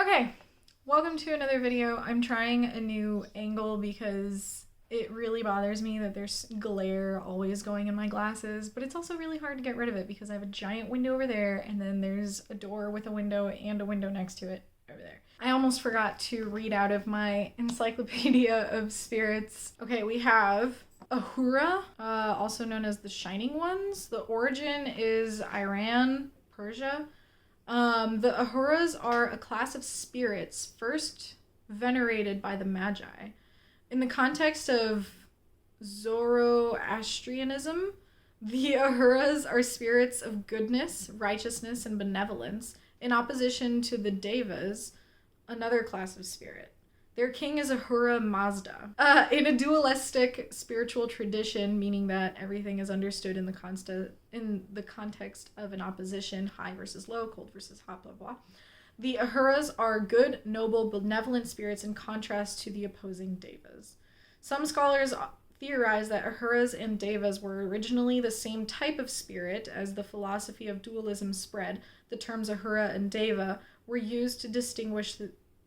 Okay, welcome to another video. I'm trying a new angle because it really bothers me that there's glare always going in my glasses, but it's also really hard to get rid of it because I have a giant window over there and then there's a door with a window and a window next to it over there. I almost forgot to read out of my Encyclopedia of Spirits. Okay, we have Ahura, also known as the Shining Ones. The origin is Iran, Persia. The Ahuras are a class of spirits first venerated by the Magi. In the context of Zoroastrianism, the Ahuras are spirits of goodness, righteousness, and benevolence, in opposition to the Devas, another class of spirit. Their king is Ahura Mazda. In a dualistic spiritual tradition, meaning that everything is understood in the context of an opposition, high versus low, cold versus hot, blah, blah. The Ahuras are good, noble, benevolent spirits in contrast to the opposing Devas. Some scholars theorize that Ahuras and Devas were originally the same type of spirit. As the philosophy of dualism spread, the terms Ahura and Deva were used to distinguish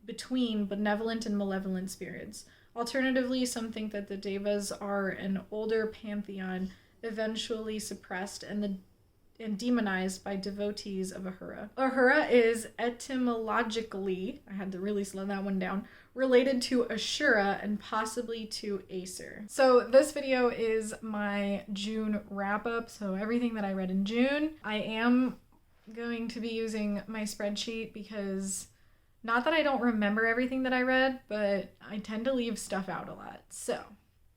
between benevolent and malevolent spirits. Alternatively, some think that the Devas are an older pantheon eventually suppressed and demonized by devotees of Ahura. Ahura is etymologically, I had to really slow that one down, related to Ashura and possibly to Acer. So this video is my June wrap-up, so everything that I read in June. I am going to be using my spreadsheet because not that I don't remember everything that I read, but I tend to leave stuff out a lot. So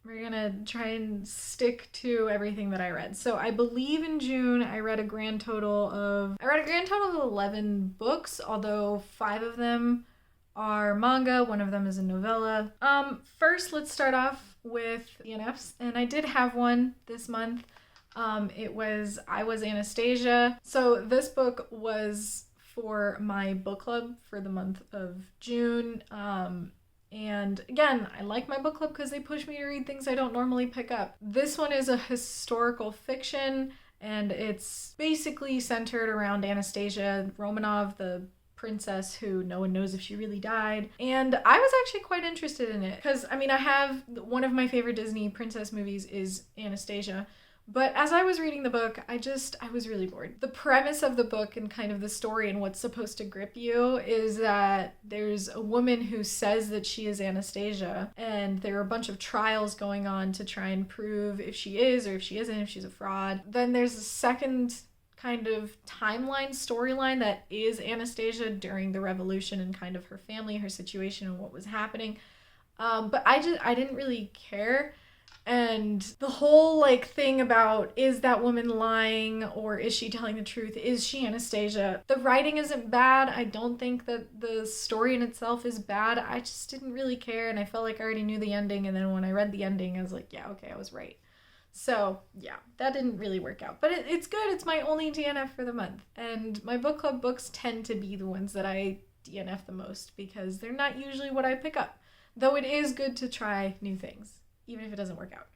we're gonna try and stick to everything that I read. So I believe in June I read a grand total of 11 books, although 5 of them are manga, one of them is a novella. First, let's start off with DNFs, and I did have one this month. It was Was Anastasia. So this book was for my book club for the month of June. And again, I like my book club because they push me to read things I don't normally pick up. This one is a historical fiction, and it's basically centered around Anastasia Romanov, the princess who no one knows if she really died. And I was actually quite interested in it because, I have one of my favorite Disney princess movies is Anastasia. But as I was reading the book, I was really bored. The premise of the book and kind of the story and what's supposed to grip you is that there's a woman who says that she is Anastasia, and there are a bunch of trials going on to try and prove if she is or if she isn't, if she's a fraud. Then there's a second kind of storyline that is Anastasia during the revolution and kind of her family, her situation, and what was happening. But I didn't really care. And the whole thing about, is that woman lying or is she telling the truth? Is she Anastasia? The writing isn't bad. I don't think that the story in itself is bad. I just didn't really care, and I felt like I already knew the ending, and then when I read the ending, I was like, yeah, okay, I was right. So yeah, that didn't really work out. But it's good. It's my only DNF for the month. And my book club books tend to be the ones that I DNF the most because they're not usually what I pick up. Though it is good to try new things, even if it doesn't work out.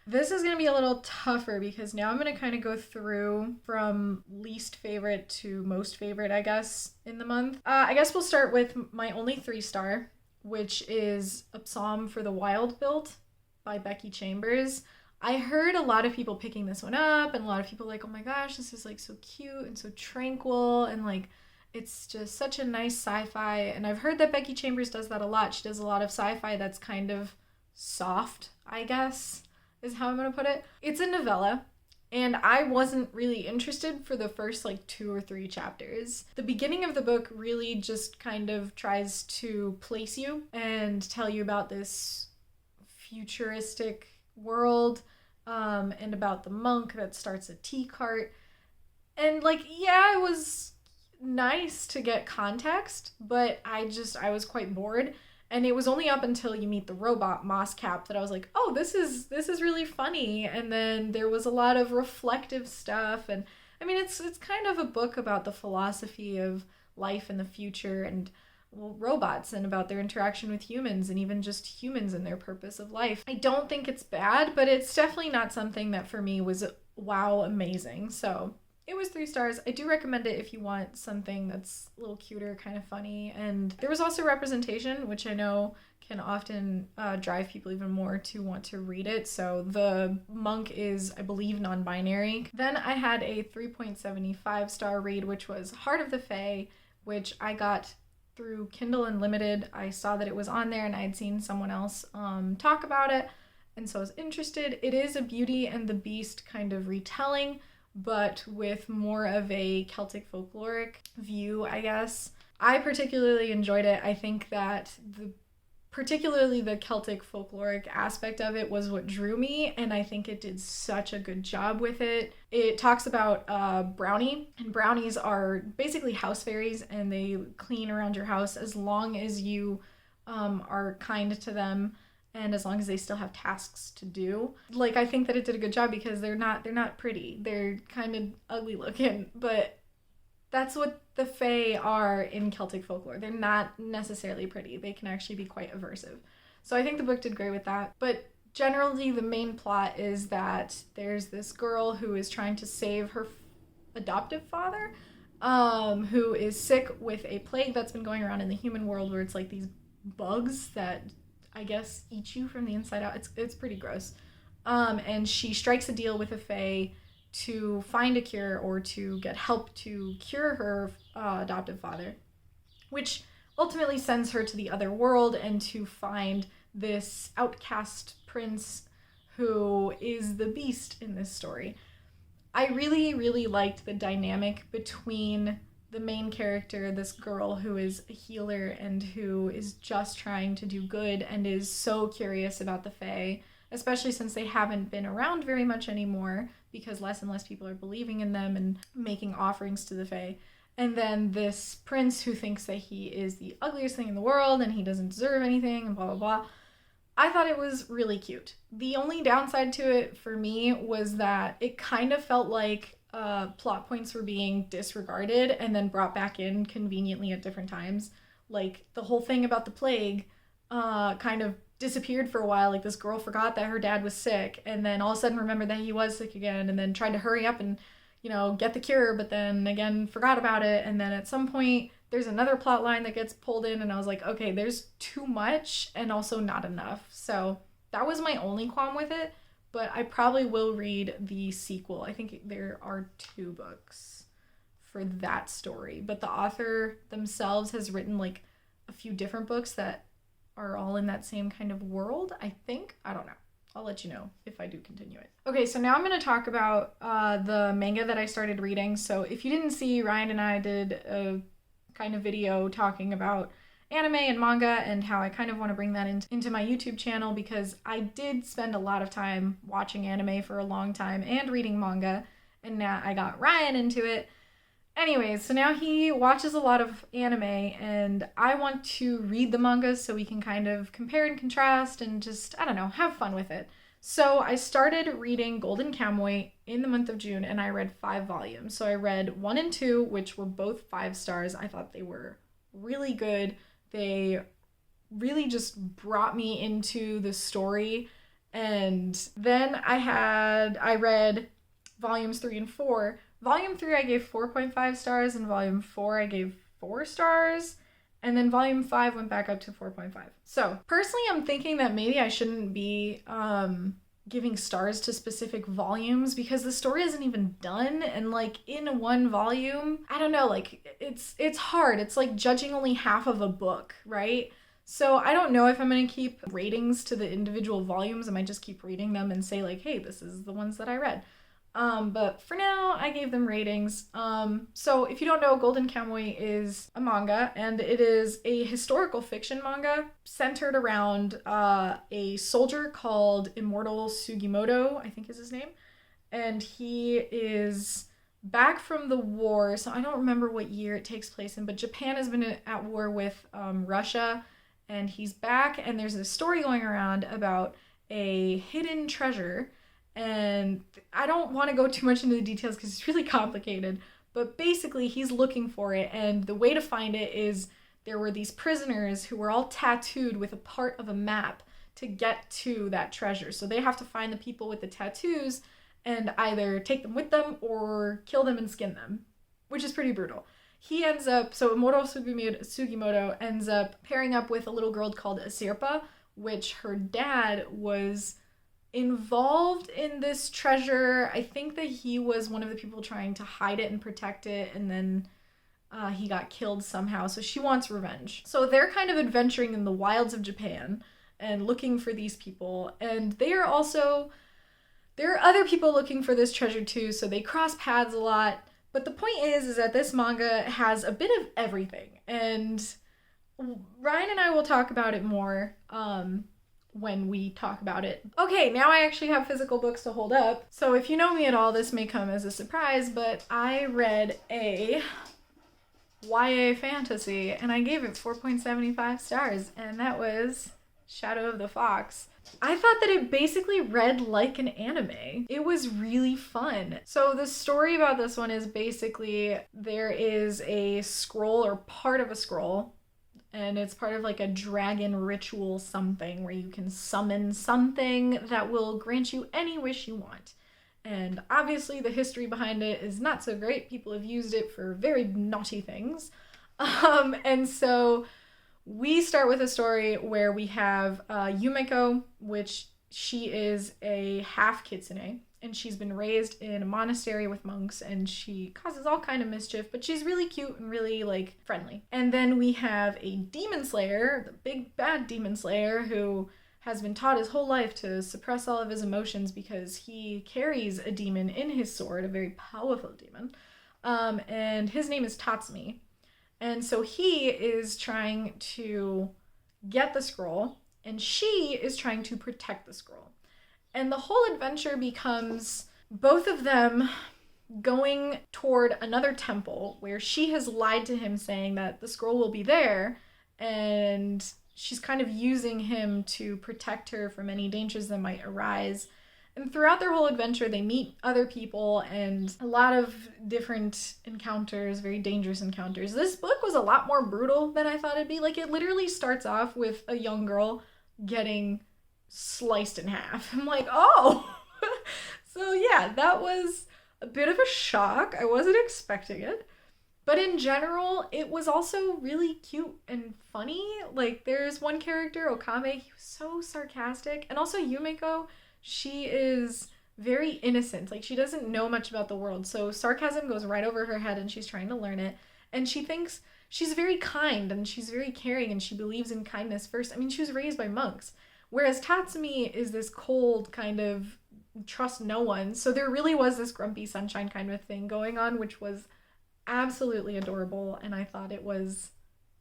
This is going to be a little tougher because now I'm going to kind of go through from least favorite to most favorite, I guess, in the month. I guess we'll start with my only 3-star, which is A Psalm for the Wild-Built by Becky Chambers. I heard a lot of people picking this one up, and a lot of people like, oh my gosh, this is so cute and so tranquil, and it's just such a nice sci-fi. And I've heard that Becky Chambers does that a lot. She does a lot of sci-fi that's kind of soft, I guess, is how I'm gonna put it. It's a novella, and I wasn't really interested for the first 2 or 3 chapters. The beginning of the book really just kind of tries to place you and tell you about this futuristic world, and about the monk that starts a tea cart. And yeah, it was nice to get context, but I was quite bored. And it was only up until you meet the robot Mosscap that I was like, oh, this is really funny. And then there was a lot of reflective stuff. And it's kind of a book about the philosophy of life in the future and robots and about their interaction with humans and even just humans and their purpose of life. I don't think it's bad, but it's definitely not something that for me was wow, amazing. So It was 3 stars. I do recommend it if you want something that's a little cuter, kind of funny. And there was also representation, which I know can often drive people even more to want to read it. So the monk is, I believe, non-binary. Then I had a 3.75 star read, which was Heart of the Fae, which I got through Kindle Unlimited. I saw that it was on there and I had seen someone else talk about it, and so I was interested. It is a Beauty and the Beast kind of retelling, but with more of a Celtic folkloric view, I guess. I particularly enjoyed it. I think that particularly the Celtic folkloric aspect of it was what drew me, and I think it did such a good job with it. It talks about brownie, and brownies are basically house fairies, and they clean around your house as long as you are kind to them, and as long as they still have tasks to do. Like, I think that it did a good job because they're not pretty. They're kind of ugly looking, but that's what the Fae are in Celtic folklore. They're not necessarily pretty. They can actually be quite aversive. So I think the book did great with that. But generally, the main plot is that there's this girl who is trying to save her adoptive father, who is sick with a plague that's been going around in the human world, where it's like these bugs that I guess eat you from the inside out. It's pretty gross. And she strikes a deal with a Fae to find a cure, or to get help to cure her adoptive father, which ultimately sends her to the other world and to find this outcast prince who is the beast in this story. I really, really liked the dynamic between the main character, this girl who is a healer and who is just trying to do good and is so curious about the Fae, especially since they haven't been around very much anymore because less and less people are believing in them and making offerings to the Fae. And then this prince who thinks that he is the ugliest thing in the world and he doesn't deserve anything and blah, blah, blah. I thought it was really cute. The only downside to it for me was that it kind of felt like plot points were being disregarded and then brought back in conveniently at different times. Like the whole thing about the plague kind of disappeared for a while. Like this girl forgot that her dad was sick and then all of a sudden remembered that he was sick again and then tried to hurry up and, get the cure, but then again forgot about it. And then at some point there's another plot line that gets pulled in and I was like, okay, there's too much and also not enough. So that was my only qualm with it, but I probably will read the sequel. I think there are 2 books for that story, but the author themselves has written like a few different books that are all in that same kind of world, I think. I don't know. I'll let you know if I do continue it. Okay, so now I'm going to talk about the manga that I started reading. So if you didn't see, Ryan and I did a kind of video talking about anime and manga and how I kind of want to bring that into my YouTube channel, because I did spend a lot of time watching anime for a long time and reading manga, and now I got Ryan into it. Anyways, so now he watches a lot of anime and I want to read the manga so we can kind of compare and contrast and just, I don't know, have fun with it. So I started reading Golden Cowboy in the month of June and I read 5 volumes. So I read 1 and 2, which were both 5 stars. I thought they were really good. They really just brought me into the story. And then I read volumes 3 and 4. Volume 3 I gave 4.5 stars, and Volume 4 I gave 4 stars, and then Volume 5 went back up to 4.5. So, personally, I'm thinking that maybe I shouldn't be giving stars to specific volumes because the story isn't even done, and like in 1 volume, I don't know, like it's hard. It's like judging only half of a book, right? So I don't know if I'm going to keep ratings to the individual volumes. I might just keep reading them and say like, hey, this is the ones that I read. But for now, I gave them ratings. So if you don't know, Golden Cowboy is a manga, and it is a historical fiction manga centered around a soldier called Immortal Sugimoto, I think is his name. And he is back from the war, so I don't remember what year it takes place in, but Japan has been at war with Russia, and he's back, and there's this story going around about a hidden treasure. And I don't want to go too much into the details because it's really complicated, but basically he's looking for it, and the way to find it is there were these prisoners who were all tattooed with a part of a map to get to that treasure. So they have to find the people with the tattoos, and either take them with them or kill them and skin them, which is pretty brutal. He ends up, so Moro Sugimoto ends up pairing up with a little girl called Asirpa, which her dad was involved in this treasure. I think that he was one of the people trying to hide it and protect it, and then he got killed somehow, so she wants revenge. So they're kind of adventuring in the wilds of Japan and looking for these people, and there are other people looking for this treasure too, so they cross paths a lot. But the point is that this manga has a bit of everything, and Ryan and I will talk about it more when we talk about it. Okay, now I actually have physical books to hold up. So if you know me at all, this may come as a surprise, but I read a YA fantasy and I gave it 4.75 stars, and that was Shadow of the Fox. I thought that it basically read like an anime. It was really fun. So the story about this one is basically there is a scroll, or part of a scroll, and it's part of like a dragon ritual something where you can summon something that will grant you any wish you want. And obviously the history behind it is not so great. People have used it for very naughty things. And so we start with a story where we have Yumeko, which she is a half kitsune, and she's been raised in a monastery with monks, and she causes all kind of mischief, but she's really cute and really like friendly. And then we have a demon slayer, the big bad demon slayer, who has been taught his whole life to suppress all of his emotions because he carries a demon in his sword, a very powerful demon. And his name is Tatsumi. And so he is trying to get the scroll, and she is trying to protect the scroll. And the whole adventure becomes both of them going toward another temple where she has lied to him saying that the scroll will be there, and she's kind of using him to protect her from any dangers that might arise. And throughout their whole adventure, they meet other people and a lot of different encounters, very dangerous encounters. This book was a lot more brutal than I thought it'd be. Like, it literally starts off with a young girl getting sliced in half. I'm like, oh! So yeah, that was a bit of a shock. I wasn't expecting it. But in general, it was also really cute and funny. Like, there's one character, Okame, he was so sarcastic. And also Yumeko, she is very innocent. Like, she doesn't know much about the world. So sarcasm goes right over her head and she's trying to learn it. And she thinks she's very kind and she's very caring and she believes in kindness first. I mean, she was raised by monks. Whereas Tatsumi is this cold kind of trust no one. So there really was this grumpy sunshine kind of thing going on, which was absolutely adorable. And I thought it was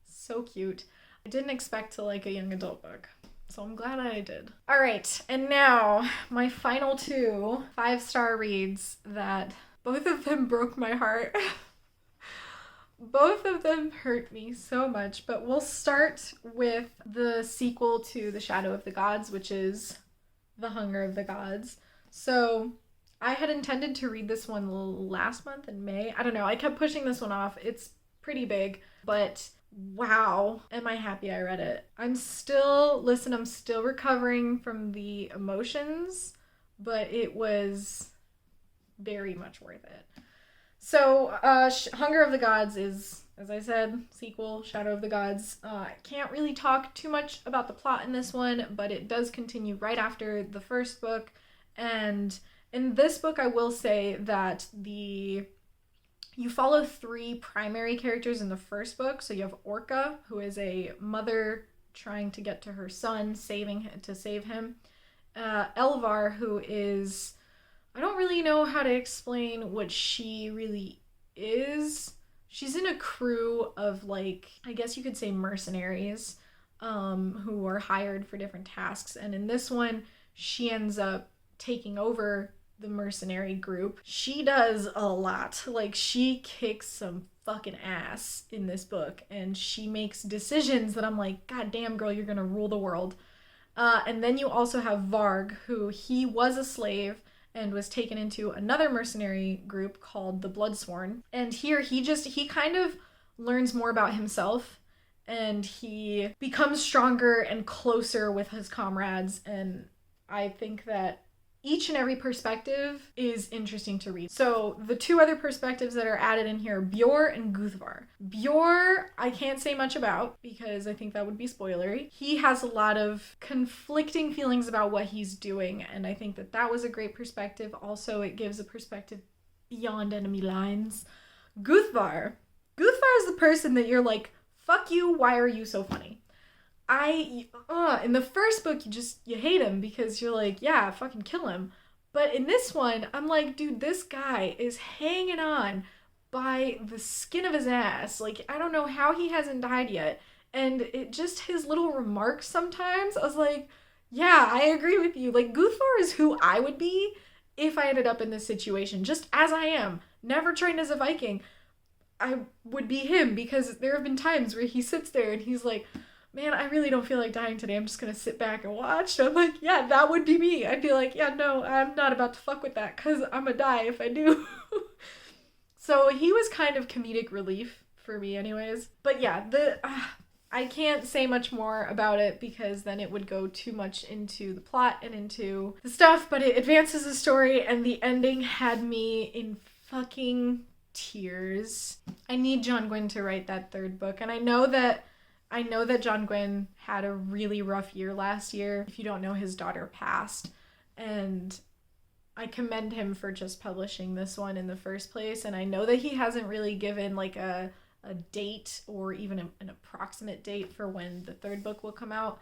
so cute. I didn't expect to like a young adult book, so I'm glad I did. All right, and now my final 2 5-star reads that both of them broke my heart. Both of them hurt me so much, but we'll start with the sequel to The Shadow of the Gods, which is The Hunger of the Gods. So I had intended to read this one last month in May. I don't know, I kept pushing this one off. It's pretty big, but wow, am I happy I read it. I'm still recovering from the emotions, but it was very much worth it. So, Hunger of the Gods is, as I said, sequel, Shadow of the Gods. I can't really talk too much about the plot in this one, but it does continue right after the first book. And in this book, I will say that you follow 3 primary characters in the first book. So you have Orca, who is a mother trying to get to her son, to save him. Elvar, who is, I don't really know how to explain what she really is. She's in a crew of, like, I guess you could say mercenaries, who are hired for different tasks. And in this one, she ends up taking over the mercenary group. She does a lot. Like, she kicks some fucking ass in this book, and she makes decisions that I'm like, God damn, girl, you're gonna rule the world. And then you also have Varg, who he was a slave and was taken into another mercenary group called the Bloodsworn. And here he kind of learns more about himself, and he becomes stronger and closer with his comrades. And I think that each and every perspective is interesting to read. So the two other perspectives that are added in here, Bjor and Guthvar. Bjor, I can't say much about because I think that would be spoilery. He has a lot of conflicting feelings about what he's doing, and I think that that was a great perspective. Also, it gives a perspective beyond enemy lines. Guthvar is the person that you're like, fuck you, why are you so funny? In the first book, you hate him because you're like, yeah, fucking kill him. But in this one, I'm like, dude, this guy is hanging on by the skin of his ass. Like, I don't know how he hasn't died yet. And it just, his little remarks sometimes, I was like, yeah, I agree with you. Like, Guthvar is who I would be if I ended up in this situation, just as I am. Never trained as a Viking. I would be him because there have been times where he sits there and he's like, man, I really don't feel like dying today. I'm just going to sit back and watch. And I'm like, yeah, that would be me. I'd be like, yeah, no, I'm not about to fuck with that because I'm going to die if I do. So he was kind of comedic relief for me anyways. But yeah, I can't say much more about it because then it would go too much into the plot and into the stuff. But it advances the story and the ending had me in fucking tears. I need John Gwynne to write that third book. And I know that John Gwynne had a really rough year last year. If you don't know, his daughter passed. And I commend him for just publishing this one in the first place. And I know that he hasn't really given like a date or even an approximate date for when the third book will come out.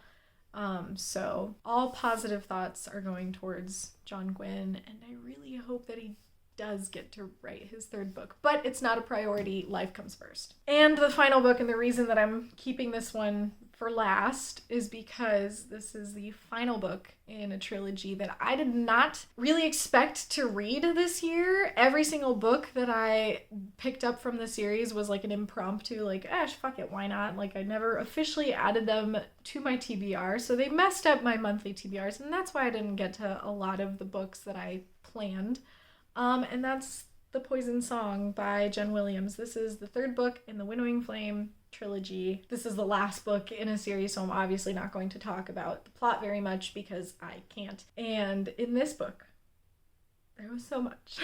So all positive thoughts are going towards John Gwynne. And I really hope that he does get to write his third book, but it's not a priority. Life comes first. And the final book, and the reason that I'm keeping this one for last is because this is the final book in a trilogy that I did not really expect to read this year. Every single book that I picked up from the series was like an impromptu, like, fuck it, why not? Like, I never officially added them to my TBR, so they messed up my monthly TBRs, and that's why I didn't get to a lot of the books that I planned. And that's The Poison Song by Jen Williams. This is the third book in the Winnowing Flame trilogy. This is the last book in a series, so I'm obviously not going to talk about the plot very much because I can't. And in this book, there was so much.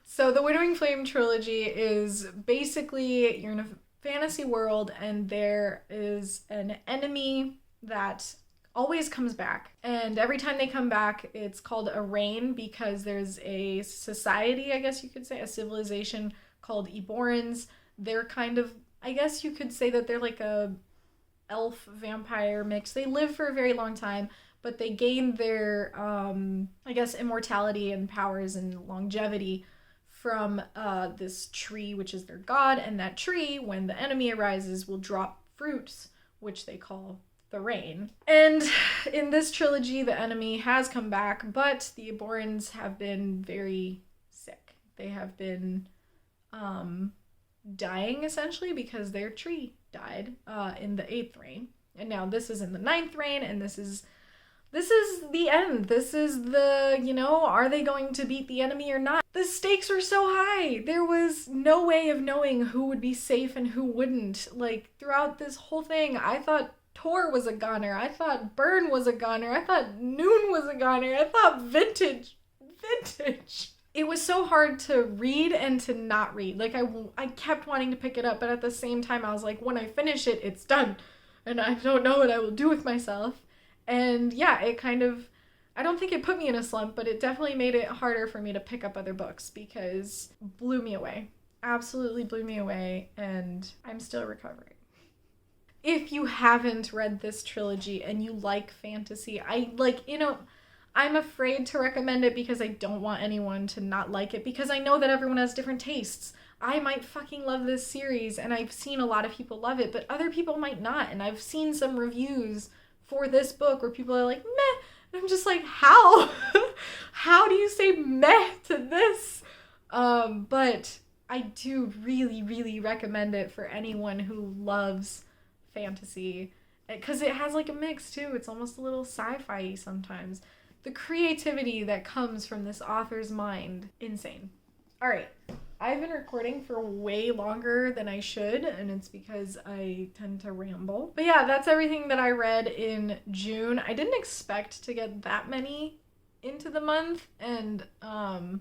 So the Winnowing Flame trilogy is basically, you're in a fantasy world and there is an enemy that always comes back, and every time they come back it's called a reign because there's a society, I guess you could say, a civilization called Eborans. They're kind of, I guess you could say that they're like a elf vampire mix. They live for a very long time, but they gain their I guess immortality and powers and longevity from this tree, which is their god, and that tree, when the enemy arises, will drop fruits, which they call the rain. And in this trilogy, the enemy has come back, but the Eborans have been very sick. They have been dying essentially because their tree died in the 8th reign. And now this is in the 9th reign, and this is the end. This is the, are they going to beat the enemy or not? The stakes were so high. There was no way of knowing who would be safe and who wouldn't. Like, throughout this whole thing, I thought Tor was a goner. I thought Burn was a goner. I thought Noon was a goner. I thought Vintage. It was so hard to read and to not read. Like, I kept wanting to pick it up, but at the same time, I was like, when I finish it, it's done. And I don't know what I will do with myself. And yeah, it kind of, I don't think it put me in a slump, but it definitely made it harder for me to pick up other books because it blew me away. Absolutely blew me away, and I'm still recovering. If you haven't read this trilogy and you like fantasy, I'm afraid to recommend it because I don't want anyone to not like it, because I know that everyone has different tastes. I might fucking love this series, and I've seen a lot of people love it, but other people might not. And I've seen some reviews for this book where people are like, meh. And I'm just like, how? How do you say meh to this? But I do really, really recommend it for anyone who loves fantasy, because it has like a mix too. It's almost a little sci-fi sometimes. The creativity that comes from this author's mind, insane. All right, I've been recording for way longer than I should, and it's because I tend to ramble. But yeah, that's everything that I read in June. I didn't expect to get that many into the month, and A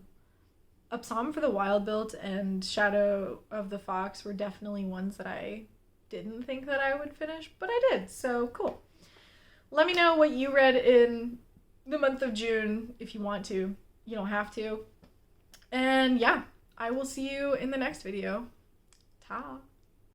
Psalm for the Wild Built and Shadow of the Fox were definitely ones that I didn't think that I would finish, but I did, so cool. Let me know what you read in the month of June if you want to. You don't have to. And yeah, I will see you in the next video. Ta!